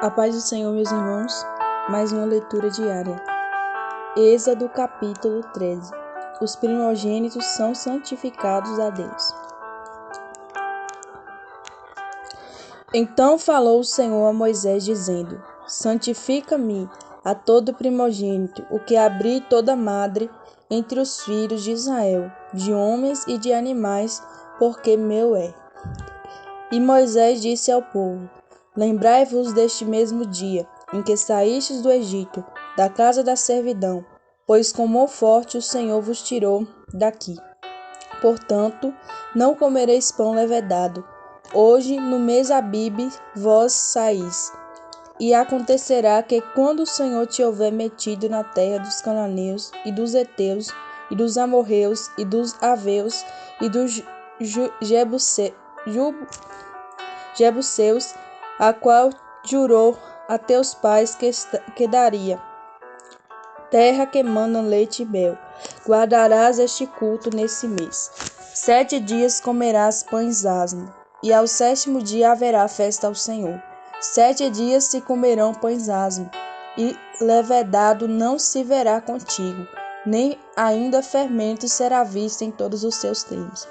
A paz do Senhor, meus irmãos, mais uma leitura diária. Êxodo capítulo 13. Os primogênitos são santificados a Deus. Então falou o Senhor a Moisés, dizendo: Santifica-me a todo primogênito, o que abrir toda madre entre os filhos de Israel, de homens e de animais, porque meu é. E Moisés disse ao povo: Lembrai-vos deste mesmo dia, em que saístes do Egito, da casa da servidão, pois com mão forte o Senhor vos tirou daqui. Portanto, não comereis pão levedado. Hoje, no mês Abibe, vós saís. E acontecerá que, quando o Senhor te houver metido na terra dos cananeus, e dos heteus, e dos amorreus, e dos aveus, e dos jebuseus, a qual jurou a teus pais que daria, terra que mana leite e mel, guardarás este culto nesse mês. 7 dias comerás pães asmos, e ao 7º dia haverá festa ao Senhor. 7 dias se comerão pães asmos, e levedado não se verá contigo, nem ainda fermento será visto em todos os teus tempos.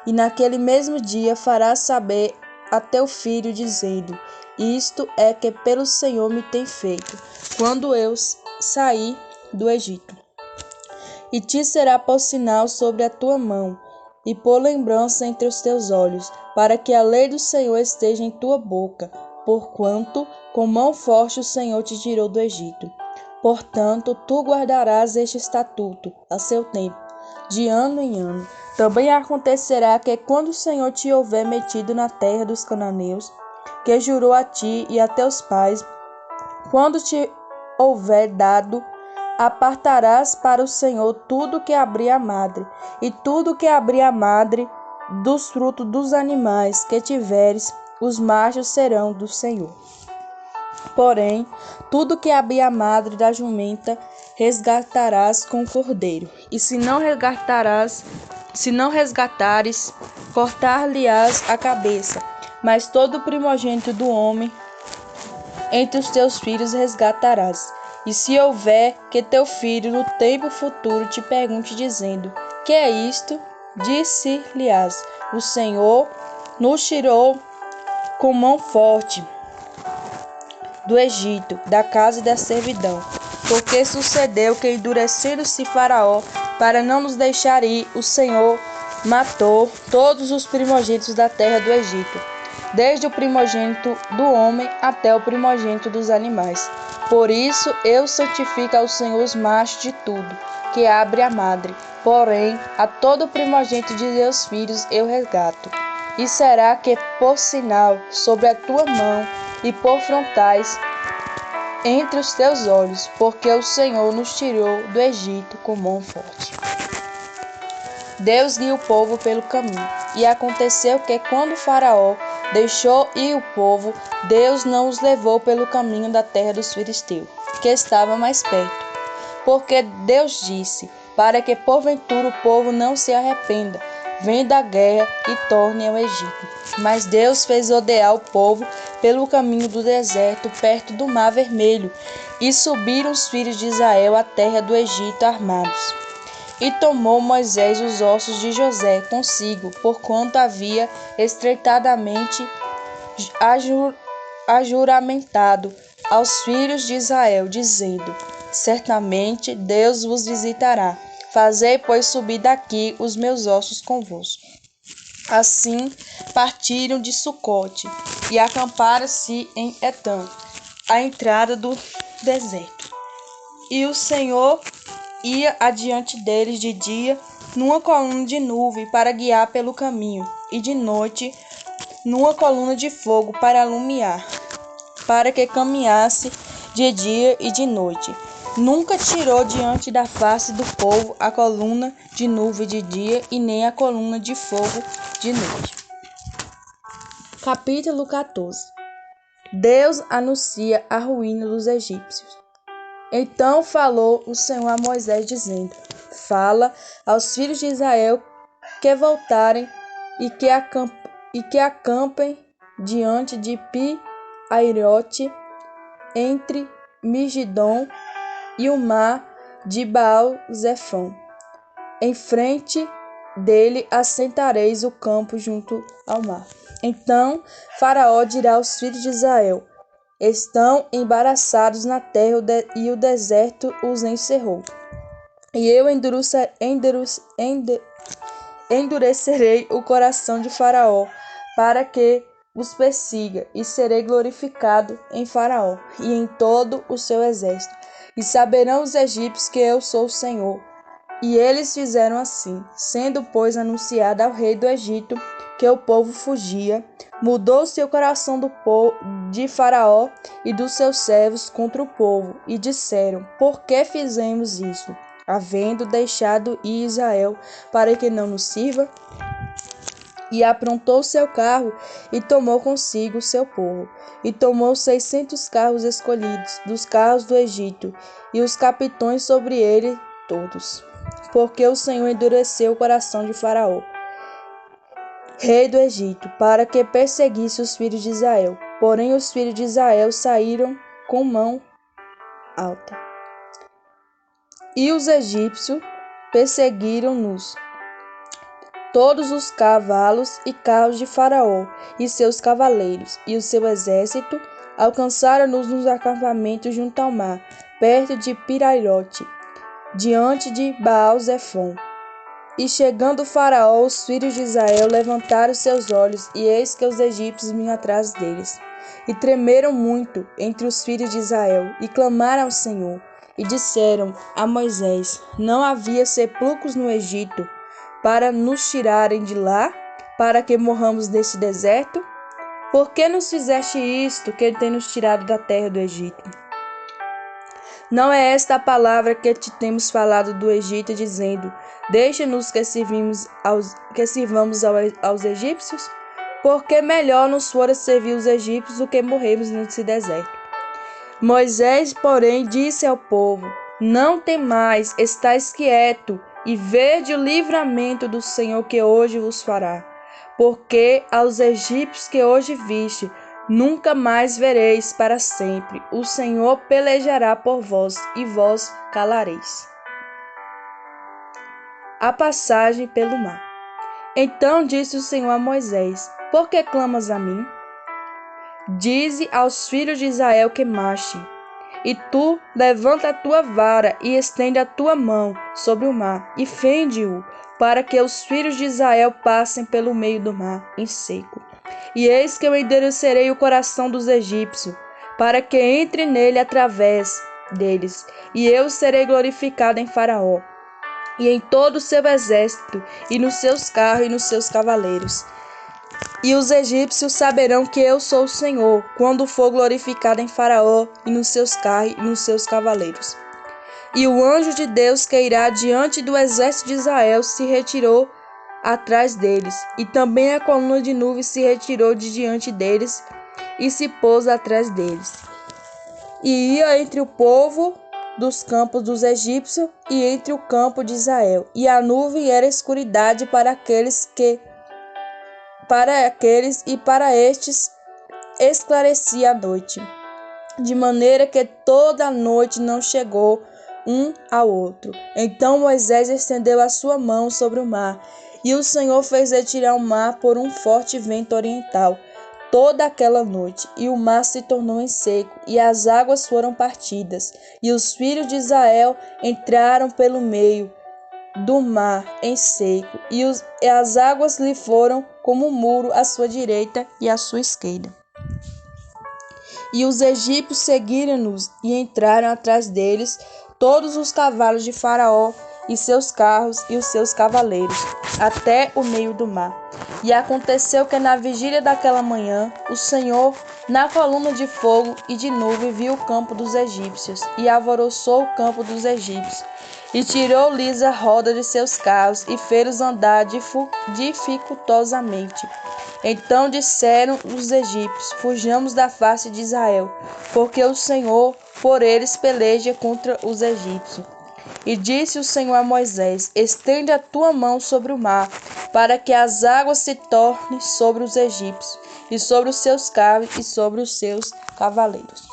E naquele mesmo dia farás saber a teu filho, dizendo: Isto é que pelo Senhor me tem feito, quando eu saí do Egito. E te será por sinal sobre a tua mão, e por lembrança entre os teus olhos, para que a lei do Senhor esteja em tua boca, porquanto com mão forte o Senhor te tirou do Egito. Portanto, tu guardarás este estatuto a seu tempo, de ano em ano. Também acontecerá que, quando o Senhor te houver metido na terra dos cananeus, que jurou a ti e a teus pais, quando te houver dado, apartarás para o Senhor tudo que abrir a madre, e tudo que abrir a madre dos frutos dos animais que tiveres, os machos serão do Senhor. Porém, tudo que abrir a madre da jumenta, resgatarás com o cordeiro. E se não resgatares, cortar-lhe-ás a cabeça. Mas todo primogênito do homem entre os teus filhos resgatarás. E se houver que teu filho no tempo futuro te pergunte, dizendo: Que é isto? Disse-lhe-ás: O Senhor nos tirou com mão forte do Egito, da casa da servidão. Porque sucedeu que, endurecendo-se Faraó para não nos deixar ir, o Senhor matou todos os primogênitos da terra do Egito, desde o primogênito do homem até o primogênito dos animais. Por isso eu santifico ao Senhor os machos de tudo que abre a madre, porém a todo primogênito de teus filhos eu resgato. E será que por sinal sobre a tua mão e por frontais entre os teus olhos, porque o Senhor nos tirou do Egito com mão forte. Deus guia o povo pelo caminho. E aconteceu que, quando Faraó deixou ir o povo, Deus não os levou pelo caminho da terra dos filisteus, que estava mais perto. Porque Deus disse: para que porventura o povo não se arrependa, venha da guerra e torne ao Egito. Mas Deus fez rodear o povo pelo caminho do deserto, perto do Mar Vermelho, e subiram os filhos de Israel à terra do Egito armados. E tomou Moisés os ossos de José consigo, porquanto havia estreitadamente ajuramentado aos filhos de Israel, dizendo: Certamente Deus vos visitará. Fazei, pois, subir daqui os meus ossos convosco. Assim partiram de Sucote e acamparam-se em Etã, à entrada do deserto. E o Senhor ia adiante deles de dia numa coluna de nuvem para guiar pelo caminho, e de noite numa coluna de fogo para alumiar, para que caminhasse de dia e de noite. Nunca tirou diante da face do povo a coluna de nuvem de dia e nem a coluna de fogo de noite. Capítulo 14. Deus anuncia a ruína dos egípcios. Então falou o Senhor a Moisés, dizendo: Fala aos filhos de Israel que voltarem e que acampem diante de Pi-Hahirote, entre Migidom e o mar de Baal-Zefão. Em frente dele assentareis o campo junto ao mar. Então Faraó dirá aos filhos de Israel: estão embaraçados na terra e o deserto os encerrou. E eu endurecerei o coração de Faraó para que os persiga, e serei glorificado em Faraó e em todo o seu exército. E saberão os egípcios que eu sou o Senhor. E eles fizeram assim, sendo, pois, anunciado ao rei do Egito que o povo fugia, mudou-se o coração de Faraó e dos seus servos contra o povo, e disseram: por que fizemos isso, havendo deixado ir Israel para que não nos sirva? E aprontou seu carro e tomou consigo seu povo, e tomou 600 carros escolhidos dos carros do Egito, e os capitões sobre ele todos. Porque o Senhor endureceu o coração de Faraó, rei do Egito, para que perseguisse os filhos de Israel. Porém os filhos de Israel saíram com mão alta. E os egípcios perseguiram-nos, todos os cavalos e carros de Faraó e seus cavaleiros, e o seu exército, alcançaram-nos nos acampamentos junto ao mar, perto de Pirairote, diante de Baal-Zefão. E chegando Faraó, os filhos de Israel levantaram seus olhos, e eis que os egípcios vinham atrás deles. E tremeram muito entre os filhos de Israel, e clamaram ao Senhor, e disseram a Moisés: não havia sepulcros no Egito, para nos tirarem de lá, para que morramos neste deserto? Por que nos fizeste isto, que tem nos tirado da terra do Egito? Não é esta a palavra que te temos falado do Egito, dizendo: deixa-nos que sirvamos aos egípcios? Porque melhor nos fora servir os egípcios do que morrermos nesse deserto. Moisés, porém, disse ao povo: não temais, estais quieto, e vede o livramento do Senhor que hoje vos fará. Porque aos egípcios que hoje viste, nunca mais vereis para sempre. O Senhor pelejará por vós, e vós calareis. A passagem pelo mar. Então disse o Senhor a Moisés: por que clamas a mim? Dize aos filhos de Israel que marchem. E tu levanta a tua vara e estende a tua mão sobre o mar, e fende-o, para que os filhos de Israel passem pelo meio do mar em seco. E eis que eu endurecerei o coração dos egípcios, para que entre nele através deles, e eu serei glorificado em Faraó, e em todo o seu exército, e nos seus carros e nos seus cavaleiros. E os egípcios saberão que eu sou o Senhor, quando for glorificado em Faraó, e nos seus carros e nos seus cavaleiros. E o anjo de Deus que irá diante do exército de Israel se retirou atrás deles, e também a coluna de nuvem se retirou de diante deles, e se pôs atrás deles. E ia entre o povo dos campos dos egípcios e entre o campo de Israel, e a nuvem era escuridade para aqueles e para estes esclarecia a noite, de maneira que toda a noite não chegou um ao outro. Então Moisés estendeu a sua mão sobre o mar, e o Senhor fez retirar o mar por um forte vento oriental toda aquela noite, e o mar se tornou em seco, e as águas foram partidas, e os filhos de Israel entraram pelo meio do mar em seco, e as águas lhe foram como um muro à sua direita e à sua esquerda. E os egípcios seguiram-nos e entraram atrás deles todos os cavalos de Faraó e seus carros e os seus cavaleiros, até o meio do mar. E aconteceu que na vigília daquela manhã, o Senhor, na coluna de fogo e de nuvem, viu o campo dos egípcios, e alvoroçou o campo dos egípcios, e tirou-lhes a roda de seus carros, e fez-os andar dificultosamente. Então disseram os egípcios: fujamos da face de Israel, porque o Senhor por eles peleja contra os egípcios. E disse o Senhor a Moisés: estende a tua mão sobre o mar, para que as águas se tornem sobre os egípcios, e sobre os seus carros e sobre os seus cavaleiros.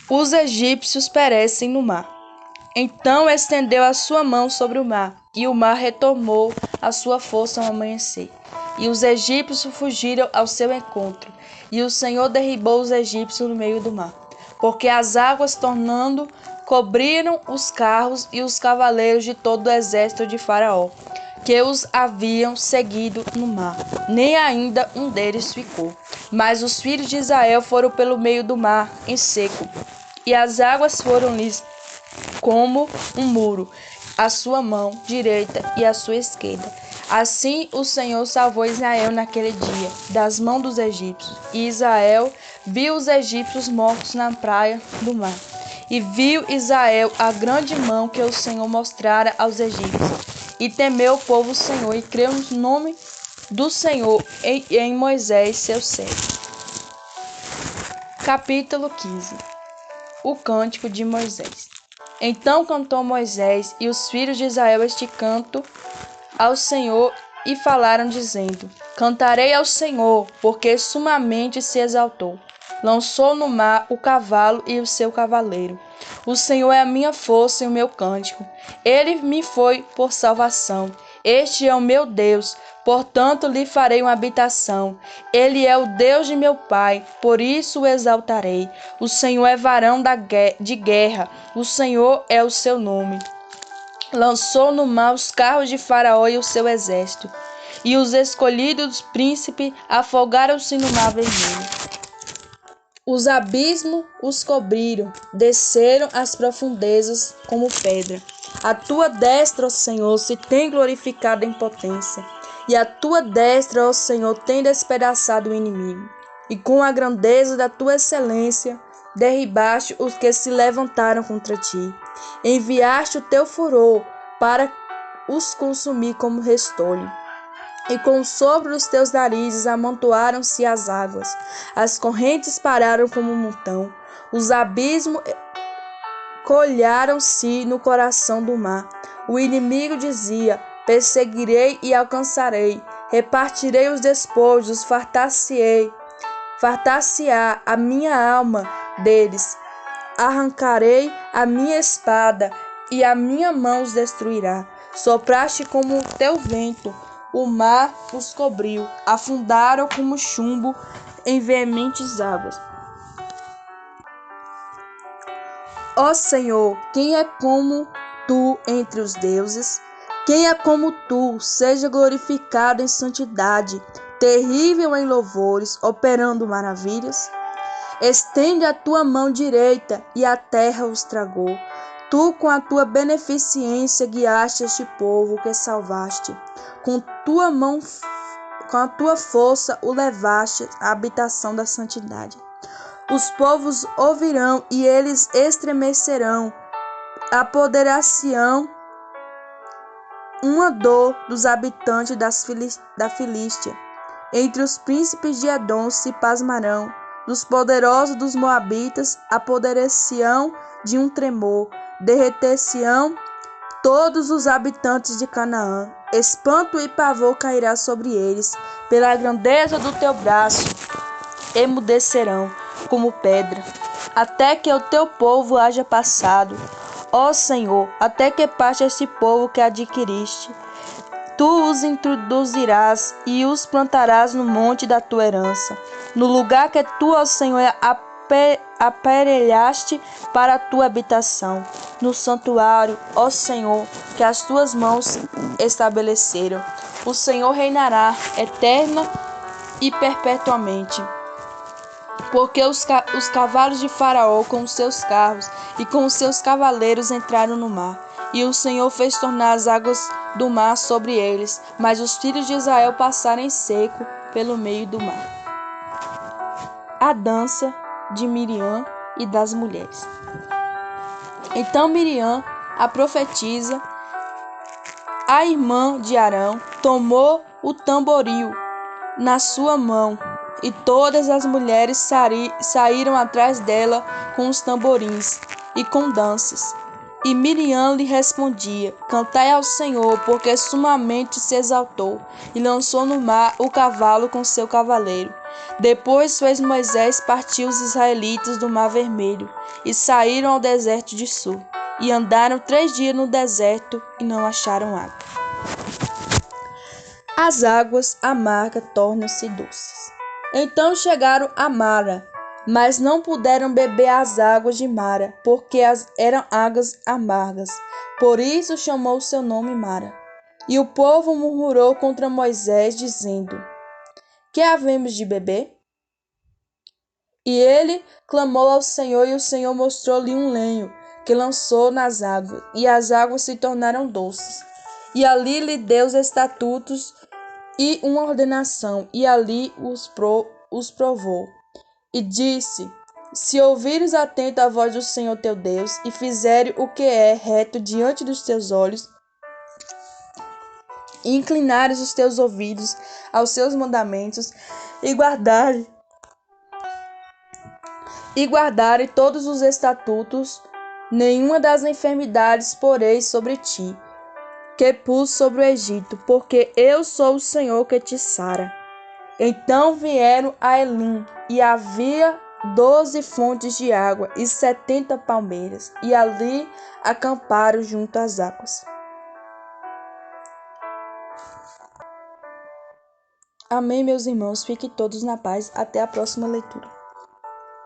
os egípcios perecem no mar. Então estendeu a sua mão sobre o mar, e o mar retomou a sua força ao amanhecer. E os egípcios fugiram ao seu encontro, e o Senhor derribou os egípcios no meio do mar, porque as águas, tornando, cobriram os carros e os cavaleiros de todo o exército de Faraó, que os haviam seguido no mar. Nem ainda um deles ficou. Mas os filhos de Israel foram pelo meio do mar, em seco, e as águas foram-lhes como um muro, a sua mão direita e a sua esquerda. Assim o Senhor salvou Israel naquele dia, das mãos dos egípcios. E Israel viu os egípcios mortos na praia do mar. E viu Israel a grande mão que o Senhor mostrara aos egípcios. E temeu o povo o Senhor, e creu no nome do Senhor e em Moisés, seu servo. Capítulo 15. O cântico de Moisés. Então cantou Moisés e os filhos de Israel este canto ao Senhor e falaram, dizendo: Cantarei ao Senhor, porque sumamente se exaltou. Lançou no mar o cavalo e o seu cavaleiro. O Senhor é a minha força e o meu cântico. Ele me foi por salvação. Este é o meu Deus, portanto lhe farei uma habitação. Ele é o Deus de meu pai, por isso o exaltarei. O Senhor é varão de guerra, o Senhor é o seu nome. Lançou no mar os carros de Faraó e o seu exército, e os escolhidos príncipes afogaram-se no mar vermelho. Os abismos os cobriram, desceram às profundezas como pedra. A tua destra, ó Senhor, se tem glorificado em potência, e a tua destra, ó Senhor, tem despedaçado o inimigo. E com a grandeza da tua excelência, derribaste os que se levantaram contra ti. Enviaste o teu furor para os consumir como restolho. E com o sopro dos teus narizes amontoaram-se as águas. As correntes pararam como um montão. Os abismos colharam-se no coração do mar. O inimigo dizia: perseguirei e alcançarei. Repartirei os despojos, fartar-se-á a minha alma deles. Arrancarei a minha espada e a minha mão os destruirá. Sopraste como o teu vento. O mar os cobriu, afundaram como chumbo em veementes águas. Ó Senhor, quem é como tu entre os deuses? Quem é como tu, seja glorificado em santidade, terrível em louvores, operando maravilhas? Estende a tua mão direita e a terra os tragou. Tu, com a tua beneficência, guiaste este povo que salvaste. Com a tua força o levaste à habitação da santidade. Os povos ouvirão e eles estremecerão. Apoderar-se-ão uma dor dos habitantes da Filístia. Entre os príncipes de Edom se pasmarão. Dos poderosos dos Moabitas apoderar-se-ão de um tremor. Derreter-se-ão todos os habitantes de Canaã. Espanto e pavor cairá sobre eles. Pela grandeza do teu braço emudecerão como pedra, até que o teu povo haja passado. Ó Senhor, até que passe este povo que adquiriste. Tu os introduzirás e os plantarás no monte da tua herança, no lugar que tu, ó Senhor, aparelhaste para a tua habitação, no santuário, ó Senhor, que as tuas mãos estabeleceram. O Senhor reinará eterna e perpetuamente. Porque os cavalos de Faraó com os seus carros e com os seus cavaleiros entraram no mar, e o Senhor fez tornar as águas do mar sobre eles, mas os filhos de Israel passaram em seco pelo meio do mar. A dança de Miriam e das mulheres. Então Miriam, a profetisa, a irmã de Arão, tomou o tamboril na sua mão, e todas as mulheres saíram atrás dela com os tamborins e com danças. E Miriam lhe respondia: Cantai ao Senhor, porque sumamente se exaltou, e lançou no mar o cavalo com seu cavaleiro. Depois fez Moisés partir os israelitas do Mar Vermelho, e saíram ao deserto de Sur, e andaram 3 dias no deserto, e não acharam água. As águas amargas tornam-se doces. Então chegaram a Mara, mas não puderam beber as águas de Mara, porque eram águas amargas. Por isso chamou seu nome Mara. E o povo murmurou contra Moisés, dizendo: Que havemos de beber? E ele clamou ao Senhor, e o Senhor mostrou-lhe um lenho, que lançou nas águas, e as águas se tornaram doces. E ali lhe deu os estatutos e uma ordenação, e ali os provou. E disse: Se ouvires atento a voz do Senhor teu Deus, e fizeres o que é reto diante dos teus olhos, e inclinares os teus ouvidos aos seus mandamentos, e guardares todos os estatutos, nenhuma das enfermidades poreis sobre ti, que pus sobre o Egito, porque eu sou o Senhor que te sara. Então vieram a Elim, e havia 12 fontes de água e 70 palmeiras, e ali acamparam junto às águas. Amém, meus irmãos. Fiquem todos na paz. Até a próxima leitura.